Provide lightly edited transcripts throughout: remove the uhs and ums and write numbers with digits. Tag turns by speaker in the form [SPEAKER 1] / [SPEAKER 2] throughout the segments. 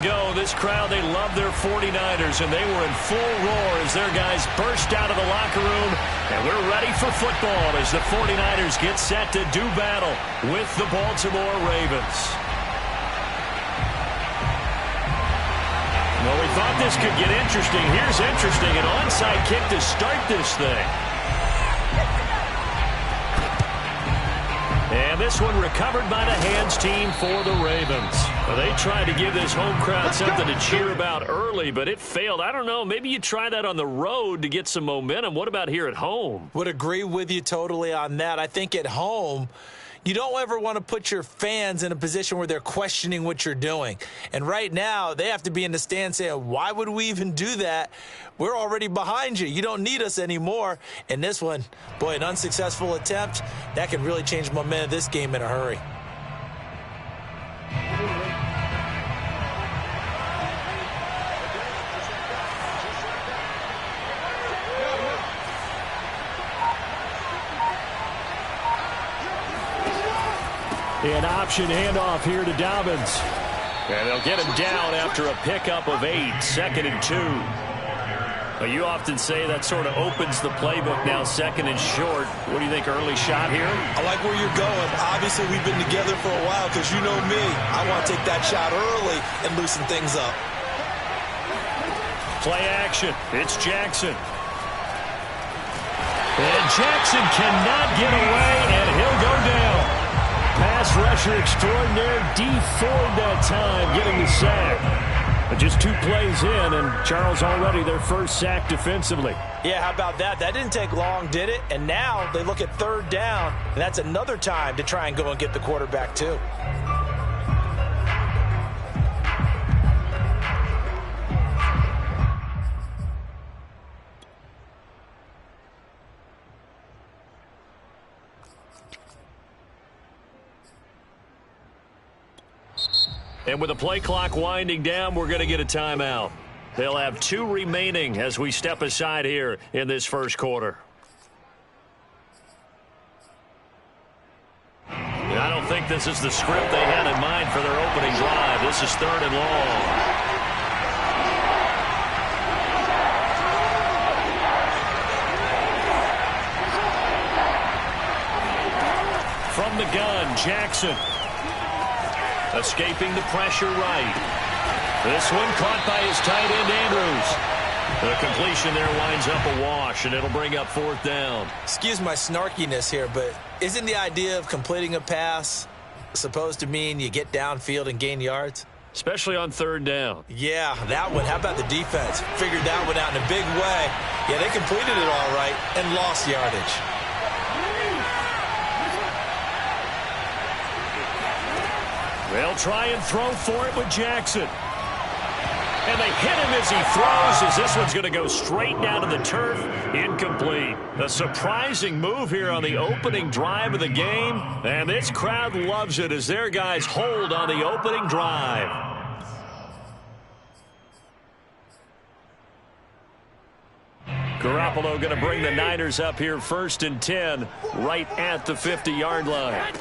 [SPEAKER 1] Go, this crowd, they love their 49ers, and they were in full roar as their guys burst out of the locker room, and we're ready for football as the 49ers get set to do battle with the Baltimore Ravens. Well, we thought this could get interesting. Here's interesting, an onside kick to start this thing. And this one recovered by the hands team for the Ravens. Well, they tried to give this home crowd something to cheer about early, but it failed. I don't know. Maybe you try that on the road to get some momentum. What about here at home?
[SPEAKER 2] Would agree with you totally on that. I think at home, you don't ever want to put your fans in a position where they're questioning what you're doing. And right now, they have to be in the stand saying, why would we even do that? We're already behind you. You don't need us anymore. And this one, boy, an unsuccessful attempt, that can really change the momentum of this game in a hurry.
[SPEAKER 1] An option handoff here to Dobbins. And they'll get him down after a pickup of 8, 2nd and 2. But you often say that sort of opens the playbook now, 2nd and short. What do you think, early shot here?
[SPEAKER 2] I like where you're going. Obviously, we've been together for a while because you know me. I want to take that shot early and loosen things up.
[SPEAKER 1] Play action. It's Jackson. And Jackson cannot get away, and he'll go down. Pass rusher extraordinaire, D Ford that time, getting the sack. But just 2 plays in, and Charles already their first sack defensively.
[SPEAKER 2] Yeah, how about that? That didn't take long, did it? And now they look at 3rd down, and that's another time to try and go and get the quarterback too.
[SPEAKER 1] And with the play clock winding down, we're going to get a timeout. They'll have 2 remaining as we step aside here in this first quarter. And I don't think this is the script they had in mind for their opening drive. This is 3rd and long. From the gun, Jackson. Escaping the pressure right. This one caught by his tight end, Andrews. The completion there winds up a wash, and it'll bring up 4th down.
[SPEAKER 2] Excuse my snarkiness here, but isn't the idea of completing a pass supposed to mean you get downfield and gain yards?
[SPEAKER 1] Especially on 3rd down.
[SPEAKER 2] Yeah, that one. How about the defense? Figured that one out in a big way. Yeah, they completed it all right and lost yardage.
[SPEAKER 1] They'll try and throw for it with Jackson. And they hit him as he throws, as this one's going to go straight down to the turf. Incomplete. A surprising move here on the opening drive of the game. And this crowd loves it as their guys hold on the opening drive. Garoppolo going to bring the Niners up here 1st and 10, right at the 50-yard line.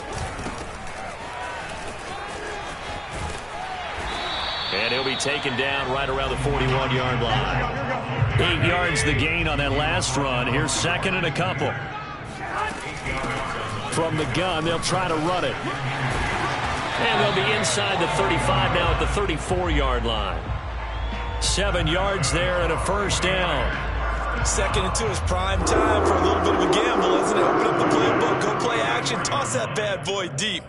[SPEAKER 1] And he'll be taken down right around the 41-yard line. 8 yards the gain on that last run. Here's 2nd and a couple. From the gun, they'll try to run it. And they'll be inside the 35 now at the 34-yard line. 7 yards there and a 1st down.
[SPEAKER 2] 2nd and 2 is prime time for a little bit of a gamble, isn't it? Open up the playbook, go play action, toss that bad boy deep.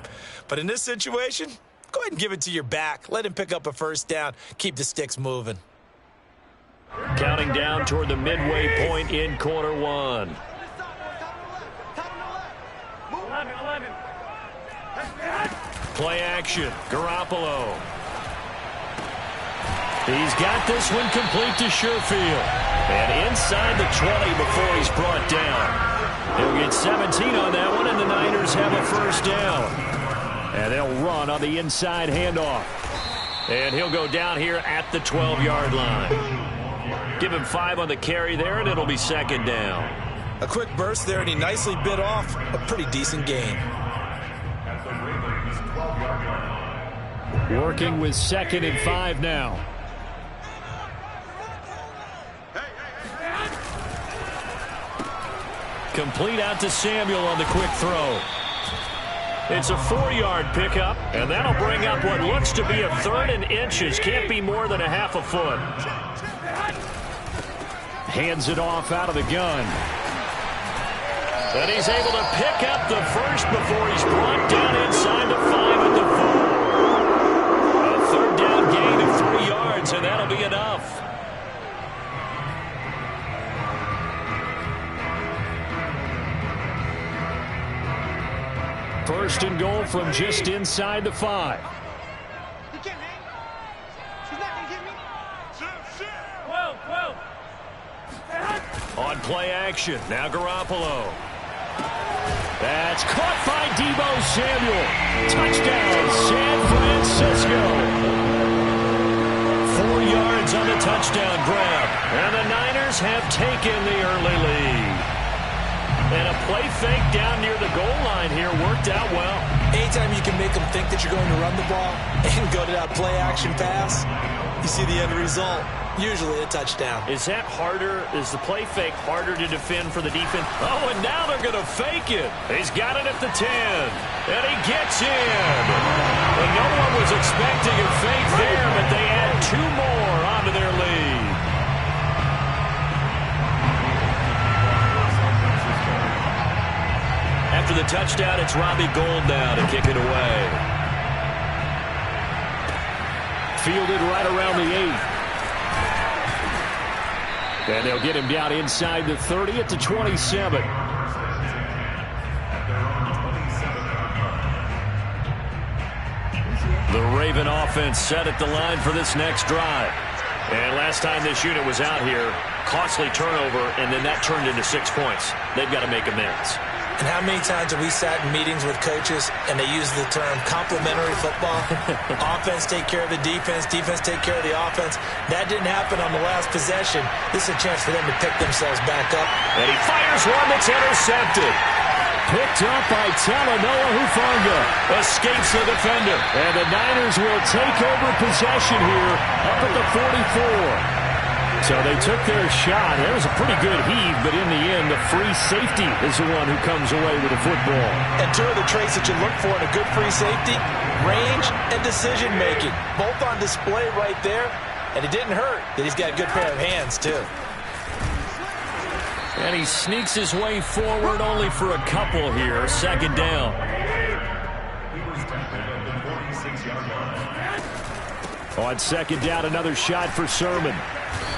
[SPEAKER 2] But in this situation, go ahead and give it to your back. Let him pick up a 1st down. Keep the sticks moving.
[SPEAKER 1] Counting down toward the midway point in quarter 1. Play action. Garoppolo. He's got this one complete to Sherfield. And inside the 20 before he's brought down. He'll get 17 on that one, and the Niners have a 1st down. And they'll run on the inside handoff. And he'll go down here at the 12-yard line. Give him 5 on the carry there, and it'll be 2nd down.
[SPEAKER 2] A quick burst there, and he nicely bit off a pretty decent gain.
[SPEAKER 1] Working with 2nd and 5 now. Complete out to Samuel on the quick throw. It's a 4-yard pickup, and that'll bring up what looks to be a 3rd and inches. Can't be more than a half a foot. Hands it off out of the gun. And he's able to pick up the first before he's brought down inside the 5 at the 4. A 3rd down gain of 3 yards, and that'll be enough. First and goal from just inside the 5. On play action, now Garoppolo. That's caught by Deebo Samuel. Touchdown, San Francisco. 4 yards on the touchdown grab. And the Niners have taken the early lead. And a play fake down near the goal line here worked out well.
[SPEAKER 2] Anytime you can make them think that you're going to run the ball and go to that play action pass, you see the end result. Usually a touchdown.
[SPEAKER 1] Is that harder? Is the play fake harder to defend for the defense? Oh, and now they're going to fake it. He's got it at the 10. And he gets in. And no one was expecting a fake there, but they add 2 more onto their lead. After the touchdown, it's Robbie Gould now to kick it away. Fielded right around the 8. And they'll get him down inside the 30 at the 27. The Raven offense set at the line for this next drive. And last time this unit was out here, costly turnover, and then that turned into 6 points. They've got to make amends.
[SPEAKER 2] And how many times have we sat in meetings with coaches and they use the term complementary football? Offense take care of the defense, defense take care of the offense. That didn't happen on the last possession. This is a chance for them to pick themselves back up.
[SPEAKER 1] And he fires one that's intercepted. Picked up by Talanoa Hufanga. Escapes the defender. And the Niners will take over possession here up at the 44. So they took their shot. That was a pretty good heave, but in the end, the free safety is the one who comes away with the football.
[SPEAKER 2] And 2 of the traits that you look for in a good free safety, range and decision-making. Both on display right there, and it didn't hurt that he's got a good pair of hands, too.
[SPEAKER 1] And he sneaks his way forward only for a couple here. 2nd down. On 2nd down, another shot for Sermon.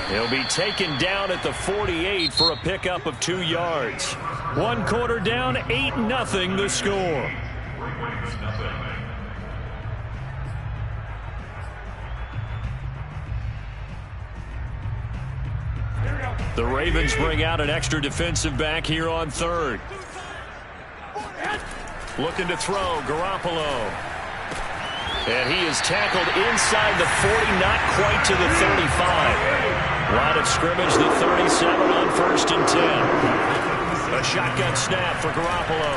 [SPEAKER 1] He'll be taken down at the 48 for a pickup of 2 yards. 1 quarter down, 8-0 the score. The Ravens bring out an extra defensive back here on 3rd. Looking to throw, Garoppolo. And he is tackled inside the 40, not quite to the 35. Line of scrimmage, the 37 on 1st and 10. A shotgun snap for Garoppolo.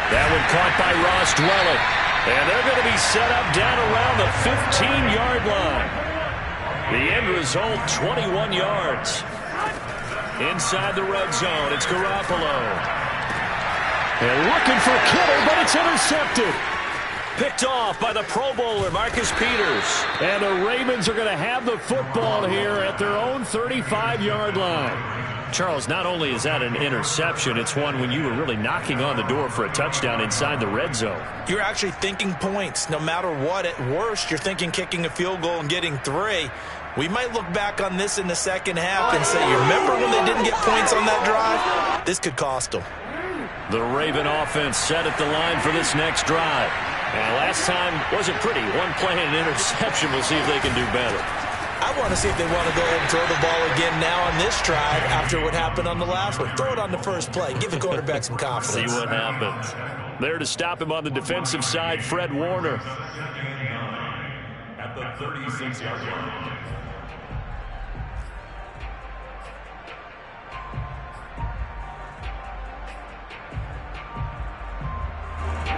[SPEAKER 1] That one caught by Ross Dwellett. And they're going to be set up down around the 15-yard line. The end result, 21 yards. Inside the red zone, it's Garoppolo. And looking for Kittle, but it's intercepted. Picked off by the Pro Bowler, Marcus Peters. And the Ravens are going to have the football here at their own 35-yard line. Charles, not only is that an interception, it's one when you were really knocking on the door for a touchdown inside the red zone.
[SPEAKER 2] You're actually thinking points. No matter what, at worst, you're thinking kicking a field goal and getting 3. We might look back on this in the second half and say, you remember when they didn't get points on that drive? This could cost them.
[SPEAKER 1] The Raven offense set at the line for this next drive. And last time wasn't pretty. 1 play and an interception. We'll see if they can do better.
[SPEAKER 2] I want to see if they want to go ahead and throw the ball again now on this drive after what happened on the last one. Throw it on the first play. Give the quarterback some confidence.
[SPEAKER 1] See what happens. There to stop him on the defensive side, Fred Warner. At the 36-yard line.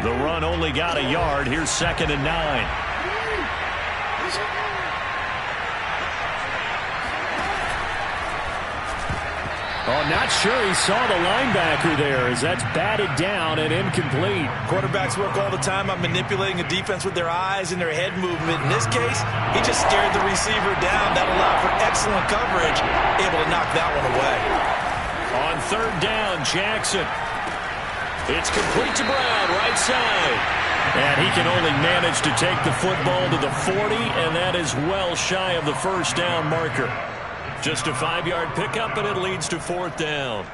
[SPEAKER 1] The run only got a yard. Here's 2nd and 9. Oh, not sure he saw the linebacker there as that's batted down and incomplete.
[SPEAKER 2] Quarterbacks work all the time on manipulating a defense with their eyes and their head movement. In this case, he just stared the receiver down. That allowed for excellent coverage, able to knock that one away.
[SPEAKER 1] On third down, Jackson. It's complete to Brown, right side. And he can only manage to take the football to the 40, and that is well shy of the first down marker. Just a 5-yard pickup, and it leads to fourth down.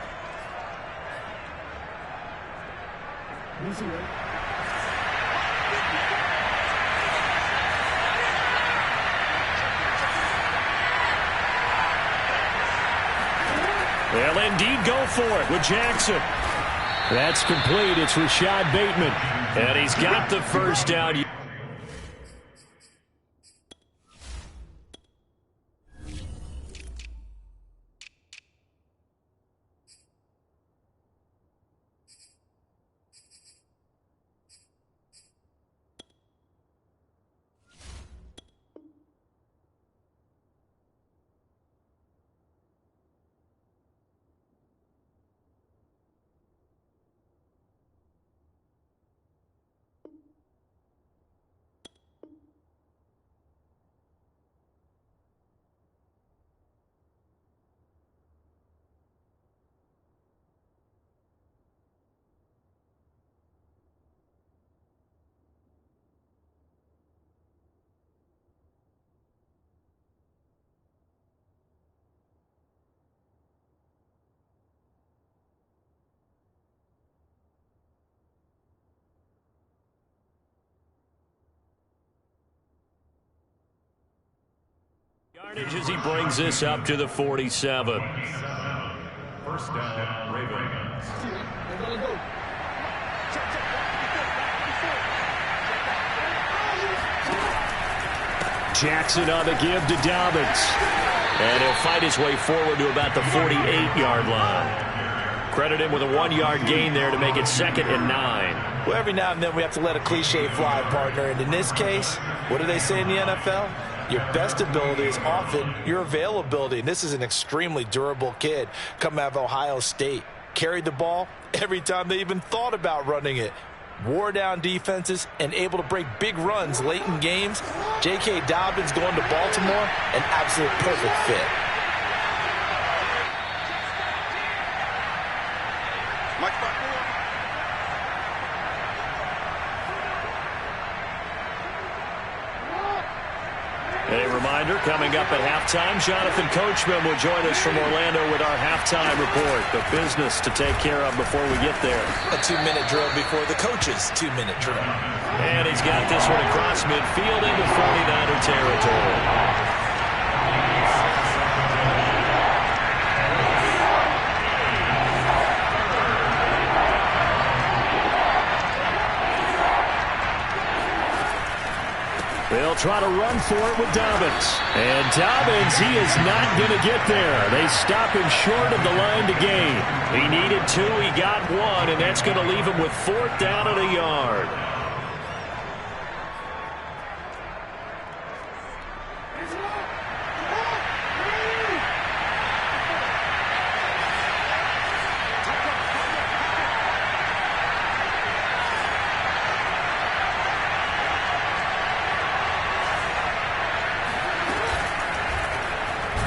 [SPEAKER 1] They'll indeed go for it with Jackson. That's complete. It's Rashad Bateman. And he's got the first down. Yardage as he brings this up to the 47.
[SPEAKER 3] First down, Ravens.
[SPEAKER 1] Jackson on the give to Dobbins. And he'll fight his way forward to about the 48-yard line. Credit him with a 1-yard gain there to make it 2nd and 9.
[SPEAKER 2] Well, every now and then we have to let a cliche fly, partner. And in this case, what do they say in the NFL? Your best ability is often your availability. And this is an extremely durable kid coming out of Ohio State. Carried the ball every time they even thought about running it. Wore down defenses and able to break big runs late in games. J.K. Dobbins going to Baltimore, an absolute perfect fit.
[SPEAKER 1] A reminder, coming up at halftime, Jonathan Coachman will join us from Orlando with our halftime report. The business to take care of before we get there.
[SPEAKER 2] A 2-minute drill before the coach's 2-minute drill.
[SPEAKER 1] And he's got this one across midfield into 49er territory. They'll try to run for it with Dobbins. And Dobbins, he is not going to get there. They stop him short of the line to gain. He needed 2, he got 1, and that's going to leave him with 4th down and a yard.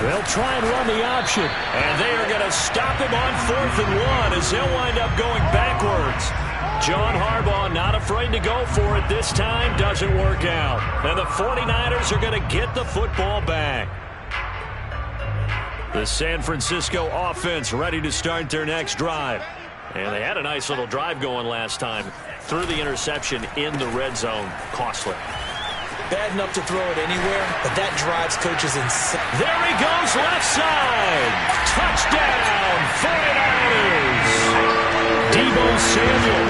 [SPEAKER 1] They'll try and run the option. And they are going to stop him on 4th and 1 as he'll wind up going backwards. John Harbaugh not afraid to go for it this time. Doesn't work out. And the 49ers are going to get the football back. The San Francisco offense ready to start their next drive. And they had a nice little drive going last time. Threw the interception in the red zone. Costly.
[SPEAKER 2] Bad enough to throw it anywhere, but that drives coaches insane.
[SPEAKER 1] There he goes, left side. Touchdown, 49ers. Deebo Samuel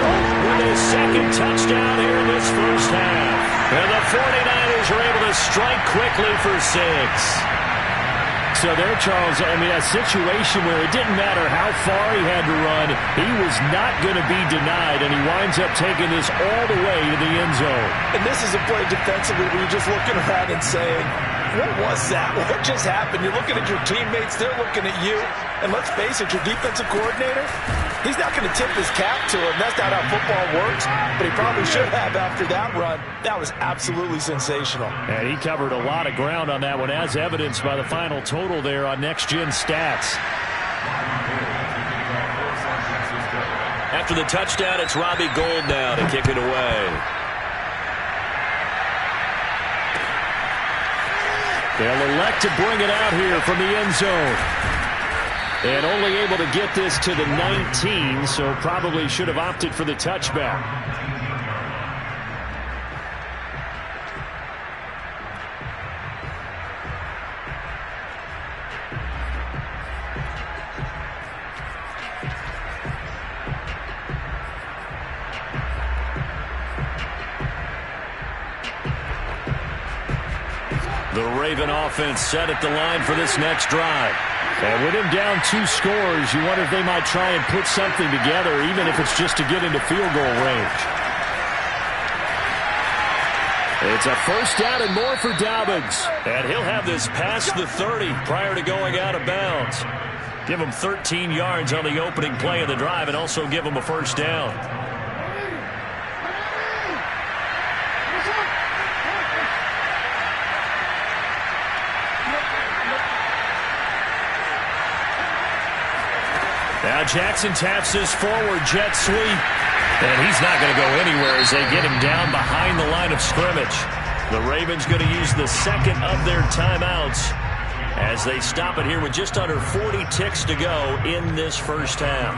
[SPEAKER 1] with his 2nd touchdown here in this first half. And the 49ers are able to strike quickly for 6. so there, Charles. I mean, a situation where it didn't matter how far he had to run. He was not going to be denied, and he winds up taking this all the way to the end zone.
[SPEAKER 2] And this is a play defensively where you're just looking around and saying, what was that? What just happened? You're looking at your teammates. They're looking at you. And let's face it, your defensive coordinator, he's not going to tip his cap to him. That's not how football works. But he probably should have after that run. That was absolutely sensational.
[SPEAKER 1] And he covered a lot of ground on that one, as evidenced by the final total there on Next Gen Stats.
[SPEAKER 4] After the touchdown, it's Robbie Gould now to kick it away.
[SPEAKER 1] They'll elect to bring it out here from the end zone. And only able to get this to the 19, so probably should have opted for the touchback. The Raven offense set at the line for this next drive. And with him down 2 scores, you wonder if they might try and put something together, even if it's just to get into field goal range. It's a first down and more for Dobbins.
[SPEAKER 4] And he'll have this past the 30 prior to going out of bounds.
[SPEAKER 1] Give him 13 yards on the opening play of the drive and also give him a first down. Now Jackson taps this forward jet sweep. And he's not going to go anywhere as they get him down behind the line of scrimmage. The Ravens going to use the second of their timeouts as they stop it here with just under 40 ticks to go in this first half.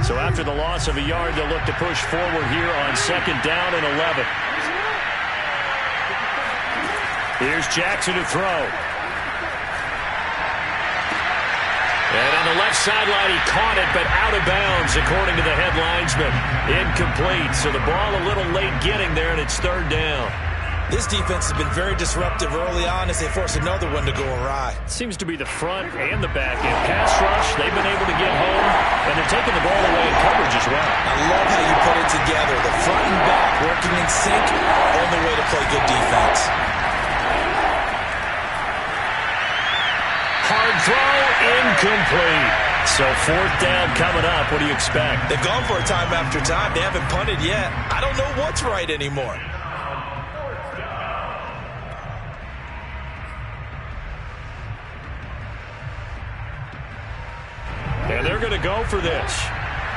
[SPEAKER 1] So after the loss of a yard, they'll look to push forward here on second down and 11. Here's Jackson to throw. And on the left sideline, he caught it, but out of bounds, according to the head linesman. Incomplete. So the ball a little late getting there, and it's third down.
[SPEAKER 2] This defense has been very disruptive early on as they force another one to go awry.
[SPEAKER 1] Seems to be the front and the back end. Pass rush, they've been able to get home, and they're taking the ball away in coverage as well.
[SPEAKER 2] I love how you put it together. The front and back working in sync, only way to play good defense.
[SPEAKER 1] Hard throw, incomplete. So fourth down coming up. What do you expect?
[SPEAKER 2] They've gone for it time after time. They haven't punted yet. I don't know what's right anymore.
[SPEAKER 1] And they're going to go for this.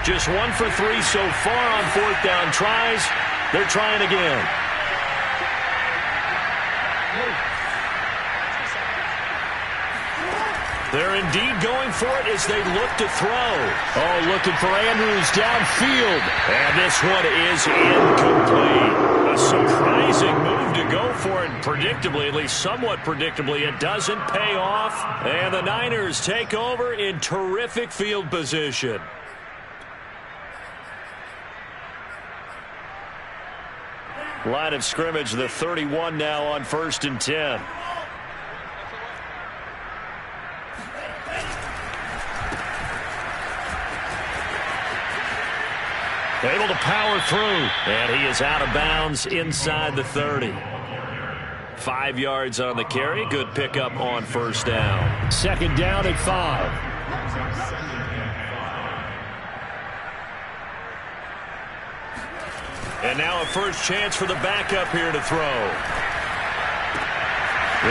[SPEAKER 1] Just 1 for 3 so far on fourth down tries. They're trying again. They're indeed going for it as they look to throw. Oh, looking for Andrews downfield. And this one is incomplete. A surprising move to go for it predictably, at least somewhat predictably. It doesn't pay off. And the Niners take over in terrific field position. Line of scrimmage, the 31 now on 1st and 10. Able to power through, and he is out of bounds inside the 30. 5 yards on the carry. Good pickup on first down. Second down at 5. And now a first chance for the backup here to throw.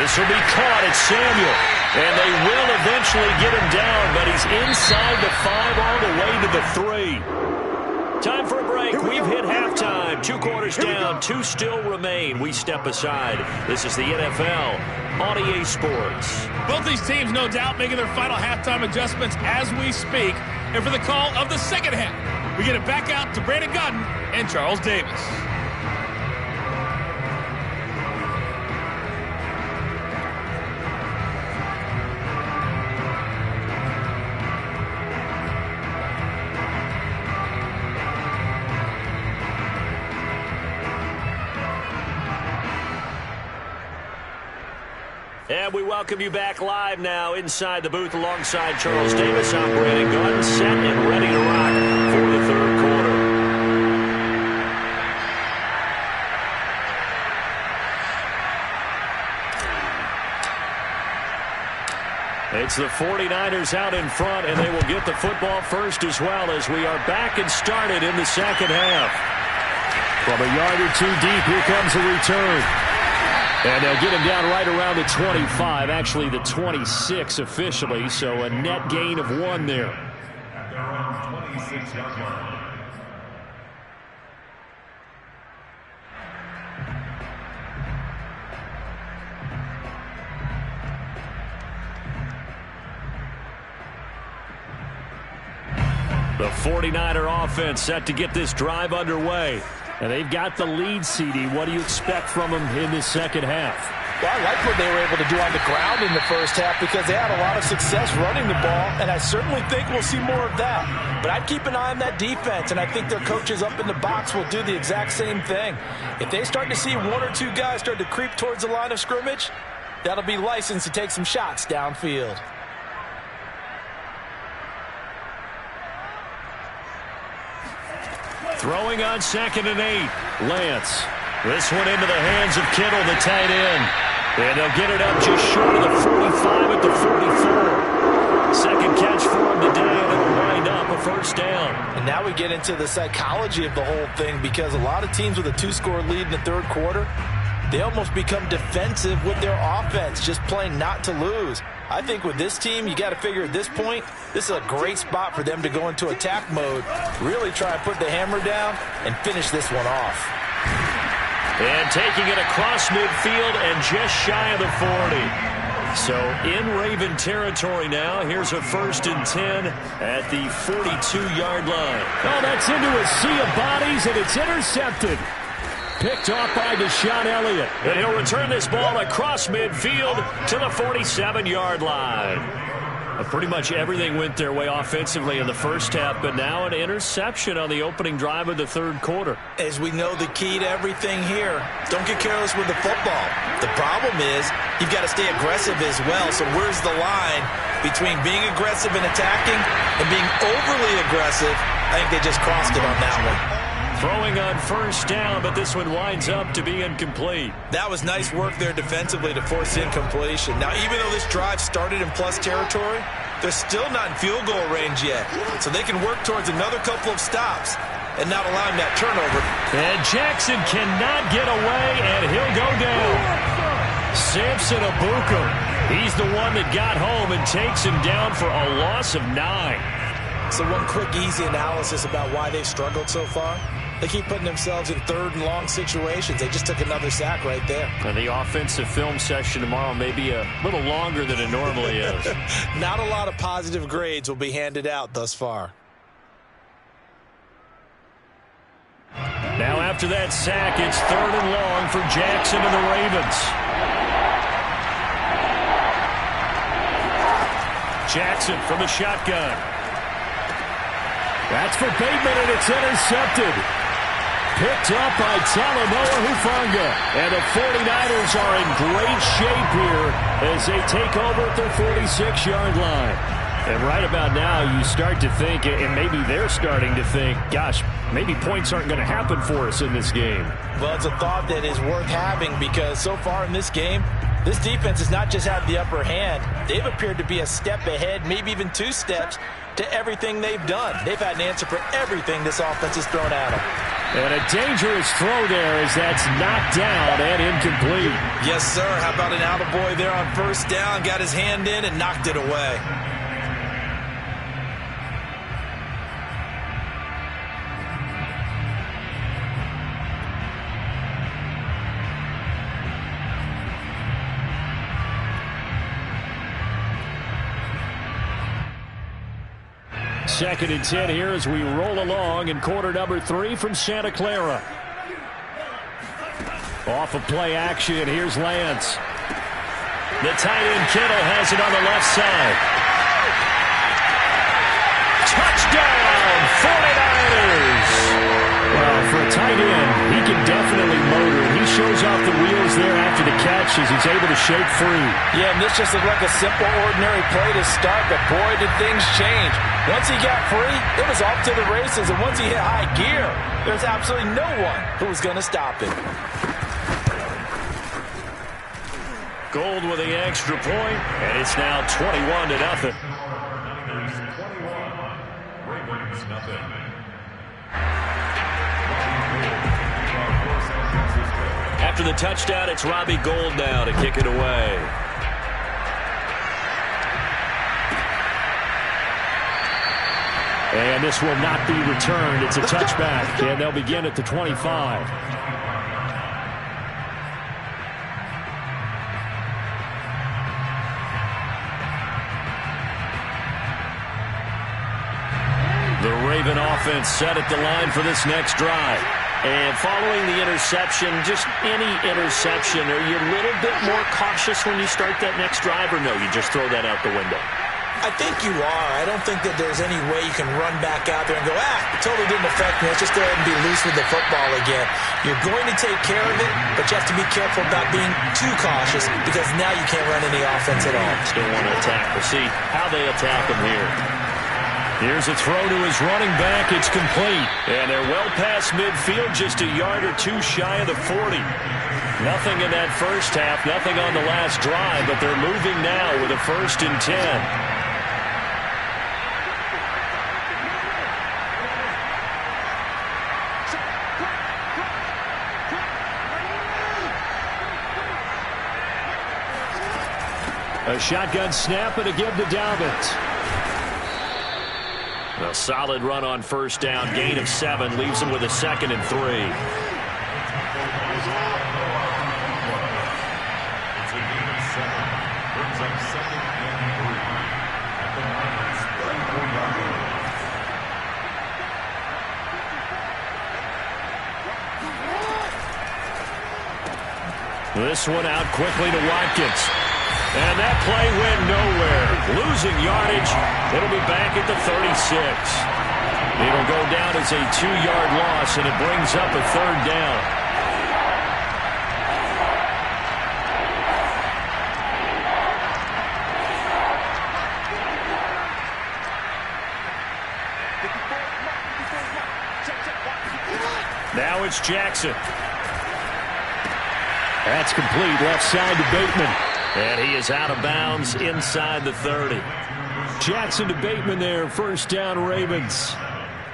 [SPEAKER 1] This will be caught at Samuel. And they will eventually get him down, but he's inside the 5 all the way to the 3. Time for a break. We've hit halftime. 2 quarters down. 2 still remain. We step aside. This is the NFL on EA Sports.
[SPEAKER 5] Both these teams, no doubt, making their final halftime adjustments as we speak. And for the call of the second half, we get it back out to Brandon Godden and Charles Davis.
[SPEAKER 4] And we welcome you back live now inside the booth alongside Charles Davis. I'm Brandon Gunn, set and ready to rock for the third quarter. It's the 49ers out in front, and they will get the football first as well as we are back and started in the second half. From a yard or two deep, here comes a return. And they'll get him down right around the 25, actually the 26 officially, so a net gain of 1 there.
[SPEAKER 3] At their own 26-yard line.
[SPEAKER 4] The 49er offense set to get this drive underway. And they've got the lead, CD. What do you expect from them in the second half?
[SPEAKER 2] Well, I like what they were able to do on the ground in the first half because they had a lot of success running the ball, and I certainly think we'll see more of that. But I'd keep an eye on that defense, and I think their coaches up in the box will do the exact same thing. If they start to see 1 or 2 guys start to creep towards the line of scrimmage, that'll be licensed to take some shots downfield.
[SPEAKER 4] Throwing on 2nd and 8. Lance. This one into the hands of Kittle, the tight end. And they'll get it up just short of the 45 at the 44. Second catch for him today, and it'll wind up a first down.
[SPEAKER 2] And now we get into the psychology of the whole thing because a lot of teams with a 2-score lead in the third quarter, they almost become defensive with their offense, just playing not to lose. I think with this team, you got to figure at this point, this is a great spot for them to go into attack mode, really try and put the hammer down and finish this one off.
[SPEAKER 4] And taking it across midfield and just shy of the 40. So in Raven territory now. Here's a 1st and 10 at the 42-yard line. Oh, that's into a sea of bodies, and it's intercepted. Picked off by Deshaun Elliott. And he'll return this ball across midfield to the 47-yard line. Pretty much everything went their way offensively in the first half, but now an interception on the opening drive of the third quarter.
[SPEAKER 2] As we know, the key to everything here, don't get careless with the football. The problem is you've got to stay aggressive as well. So where's the line between being aggressive and attacking and being overly aggressive? I think they just crossed it on that one.
[SPEAKER 4] Throwing on first down, but this one winds up to be incomplete.
[SPEAKER 2] That was nice work there defensively to force incompletion. Now, even though this drive started in plus territory, they're still not in field goal range yet. So they can work towards another couple of stops and not allowing that turnover.
[SPEAKER 4] And Jackson cannot get away, and he'll go down. Samson Abuka, he's the one that got home and takes him down for a loss of 9.
[SPEAKER 2] So one quick, easy analysis about why they've struggled so far. They keep putting themselves in 3rd and long situations. They just took another sack right there.
[SPEAKER 4] And the offensive film session tomorrow may be a little longer than it normally is.
[SPEAKER 2] Not a lot of positive grades will be handed out thus far.
[SPEAKER 4] Now after that sack, it's 3rd and long for Jackson and the Ravens. Jackson from the shotgun. That's for Bateman, and it's intercepted. Picked up by Talanoa Hufanga. And the 49ers are in great shape here as they take over at their 46-yard line. And right about now, you start to think, and maybe they're starting to think, gosh, maybe points aren't going to happen for us in this game.
[SPEAKER 2] Well, it's a thought that is worth having because so far in this game, this defense has not just had the upper hand. They've appeared to be a step ahead, maybe even 2 steps, to everything they've done. They've had an answer for everything this offense has thrown at them.
[SPEAKER 4] And a dangerous throw there as that's knocked down and incomplete.
[SPEAKER 2] Yes, sir. How about an attaboy there on first down? Got his hand in and knocked it away.
[SPEAKER 4] Second and 10 here as we roll along in quarter number 3 from Santa Clara. Off of play action, here's Lance. The tight end Kittle has it on the left side. Touchdown, 49ers! Well, for a tight end, he can definitely motor. He shows up off the wheels there after the catch as he's able to shake free.
[SPEAKER 2] Yeah, and this just looked like a simple, ordinary play to start, but boy, did things change. Once he got free, it was off to the races, and once he hit high gear, there's absolutely no one who was going to stop him.
[SPEAKER 4] Gold with the extra point, and it's now 21-0. After the touchdown, it's Robbie Gould now to kick it away. And this will not be returned. It's a touchback, and they'll begin at the 25. The Raven offense set at the line for this next drive. And following the interception, just any interception, are you a little bit more cautious when you start that next drive, or no, you just throw that out the window?
[SPEAKER 2] I think you are. I don't think that there's any way you can run back out there and go, it totally didn't affect me. Let's just go ahead and be loose with the football again. You're going to take care of it, but you have to be careful about being too cautious because now you can't run any offense at all.
[SPEAKER 4] Still want to attack. We'll see how they attack him here. Here's a throw to his running back. It's complete. And they're well past midfield, just a yard or two shy of the 40. Nothing in that first half, nothing on the last drive, but they're moving now with a 1st and 10. A shotgun snap and a give to Dobbins. A solid run on 1st down, gain of 7, leaves him with a 2nd and 3. This one out quickly to Watkins. And that play went nowhere. Losing yardage. It'll be back at the 36. It'll go down as a 2-yard loss, and it brings up a 3rd down. Now it's Jackson. That's complete. Left side to Bateman. And he is out of bounds inside the 30. Jackson to Bateman there. 1st down, Ravens.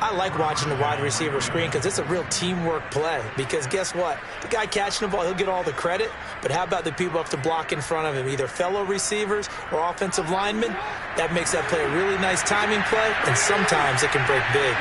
[SPEAKER 2] I like watching the wide receiver screen because it's a real teamwork play. Because guess what? The guy catching the ball, he'll get all the credit. But how about the people up to block in front of him, either fellow receivers or offensive linemen? That makes that play a really nice timing play, and sometimes it can break big.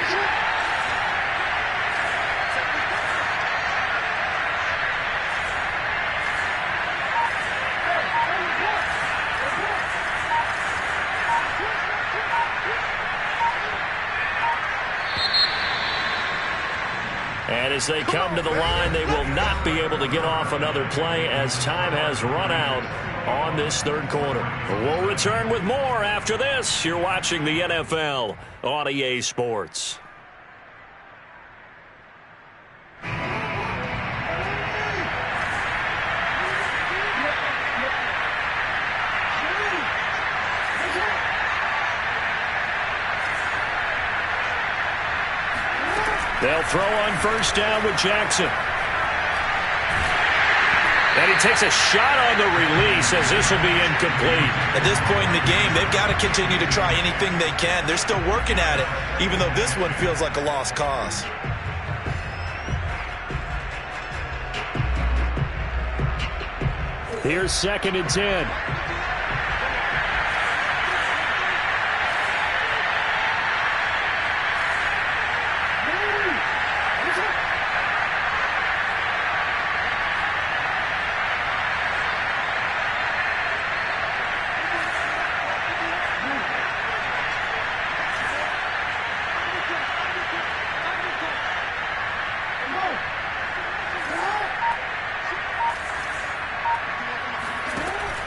[SPEAKER 4] And as they come to the line, they will not be able to get off another play as time has run out on this 3rd quarter. We'll return with more after this. You're watching the NFL on EA Sports. They'll throw on 1st down with Jackson. And he takes a shot on the release as this will be incomplete.
[SPEAKER 2] At this point in the game, they've got to continue to try anything they can. They're still working at it, even though this one feels like a lost cause.
[SPEAKER 4] Here's 2nd and 10.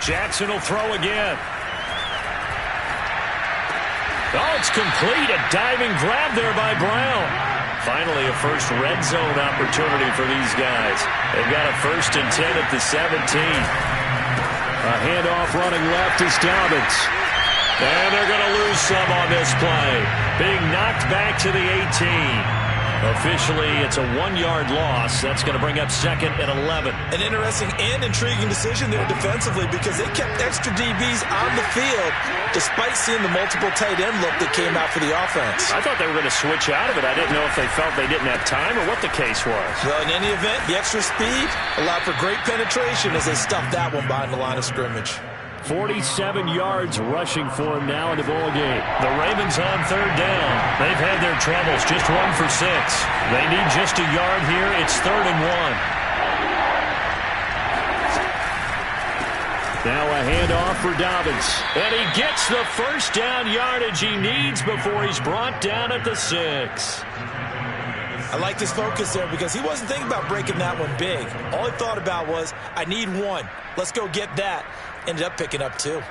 [SPEAKER 4] Jackson will throw again. Oh, it's complete. A diving grab there by Brown. Finally, a first red zone opportunity for these guys. They've got a 1st and 10 at the 17. A handoff running left is Dobbins. And they're going to lose some on this play. Being knocked back to the 18. Officially, it's a 1-yard loss. That's going to bring up 2nd and 11.
[SPEAKER 2] An interesting and intriguing decision there defensively because they kept extra DBs on the field despite seeing the multiple tight end look that came out for the offense.
[SPEAKER 4] I thought they were going to switch out of it. I didn't know if they felt they didn't have time or what the case was.
[SPEAKER 2] Well, in any event, the extra speed allowed for great penetration as they stuffed that one behind the line of scrimmage.
[SPEAKER 4] 47 yards rushing for him now in the ball game. The Ravens on 3rd down. They've had their troubles, just 1 for 6. They need just a yard here. It's 3rd and 1. Now a handoff for Dobbins. And he gets the first down yardage he needs before he's brought down at the 6.
[SPEAKER 2] I like his focus there because he wasn't thinking about breaking that one big. All he thought about was, I need 1. Let's go get that. Ended up picking up 2.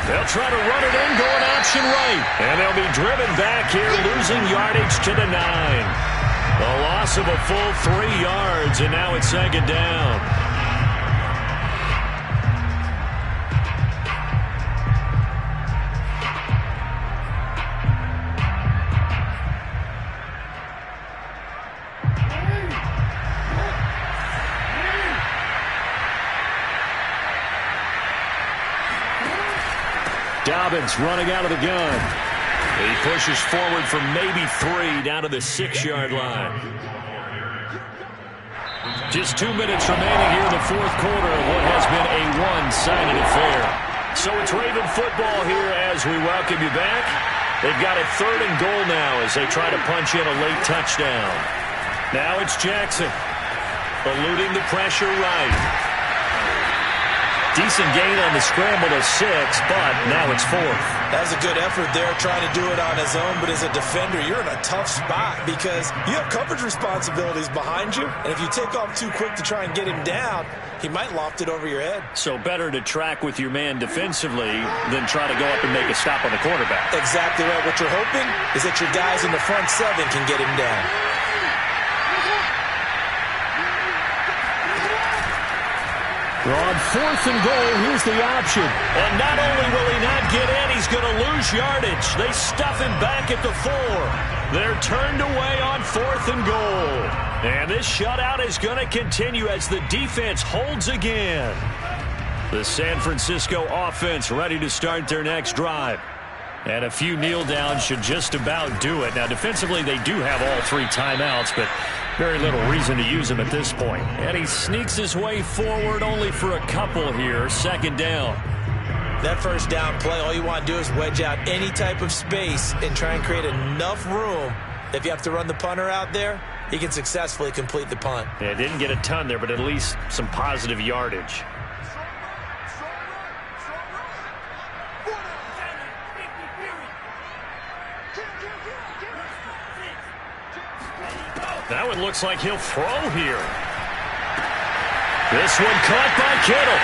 [SPEAKER 4] They'll try to run it in, going option right. And they'll be driven back here, losing yardage to the 9. A loss of a full 3 yards, and now it's 2nd down. Dobbins running out of the gun. He pushes forward for maybe 3 down to the 6-yard line. Just 2 minutes remaining here in the 4th quarter of what has been a one-sided affair. So it's Raven football here as we welcome you back. They've got a 3rd and goal now as they try to punch in a late touchdown. Now it's Jackson, eluding the pressure right. Decent gain on the scramble to 6, but now it's 4th.
[SPEAKER 2] That was a good effort there, trying to do it on his own. But as a defender, you're in a tough spot because you have coverage responsibilities behind you. And if you take off too quick to try and get him down, he might loft it over your head.
[SPEAKER 4] So better to track with your man defensively than try to go up and make a stop on the quarterback.
[SPEAKER 2] Exactly right. What you're hoping is that your guys in the front 7 can get him down.
[SPEAKER 4] On 4th and goal, here's the option. And not only will he not get in, he's going to lose yardage. They stuff him back at the 4. They're turned away on 4th and goal. And this shutout is going to continue as the defense holds again. The San Francisco offense ready to start their next drive. And a few kneel downs should just about do it. Now, defensively, they do have all 3 timeouts, but very little reason to use them at this point. And he sneaks his way forward only for a couple here. 2nd down.
[SPEAKER 2] That first down play, all you want to do is wedge out any type of space and try and create enough room. If you have to run the punter out there, he can successfully complete the punt.
[SPEAKER 4] Yeah, didn't get a ton there, but at least some positive yardage. That one looks like he'll throw here. This one caught by Kittle.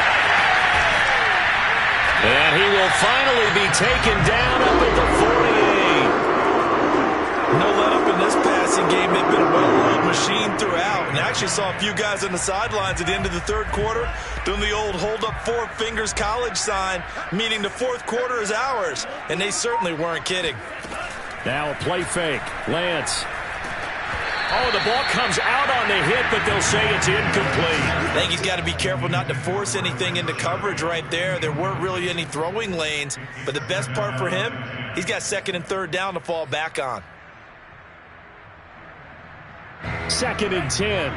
[SPEAKER 4] And he will finally be taken down up at the 48.
[SPEAKER 2] No let up in this passing game. They've been a well-oiled machine throughout. And I actually saw a few guys on the sidelines at the end of the 3rd quarter doing the old hold up 4 fingers college sign, meaning the 4th quarter is ours. And they certainly weren't kidding.
[SPEAKER 4] Now a play fake. Lance. Oh, the ball comes out on the hit, but they'll say it's incomplete.
[SPEAKER 2] I think he's got to be careful not to force anything into coverage right there. There weren't really any throwing lanes, but the best part for him, he's got 2nd and 3rd down to fall back on.
[SPEAKER 4] 2nd and 10.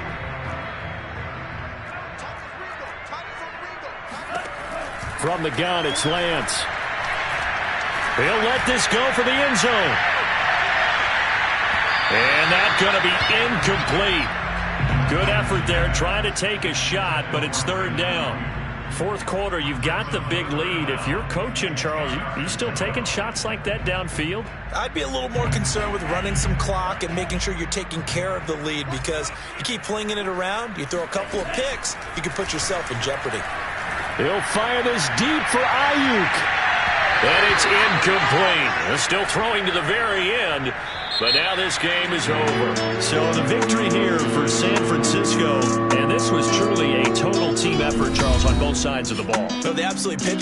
[SPEAKER 4] From the gun, it's Lance. He'll let this go for the end zone. And that going to be incomplete. Good effort there, trying to take a shot, but it's third down. Fourth quarter, you've got the big lead. If you're coaching, Charles, you still taking shots like that downfield?
[SPEAKER 2] I'd be a little more concerned with running some clock and making sure you're taking care of the lead, because you keep flinging it around, you throw a couple of picks, you can put yourself in jeopardy.
[SPEAKER 1] He'll fire this deep for Ayuk.
[SPEAKER 4] And it's incomplete. They're still throwing to the very end, but now this game is over.
[SPEAKER 1] So the victory here for San Francisco, and this was truly a total team effort, Charles, on both sides of the ball.
[SPEAKER 2] So they absolutely pitched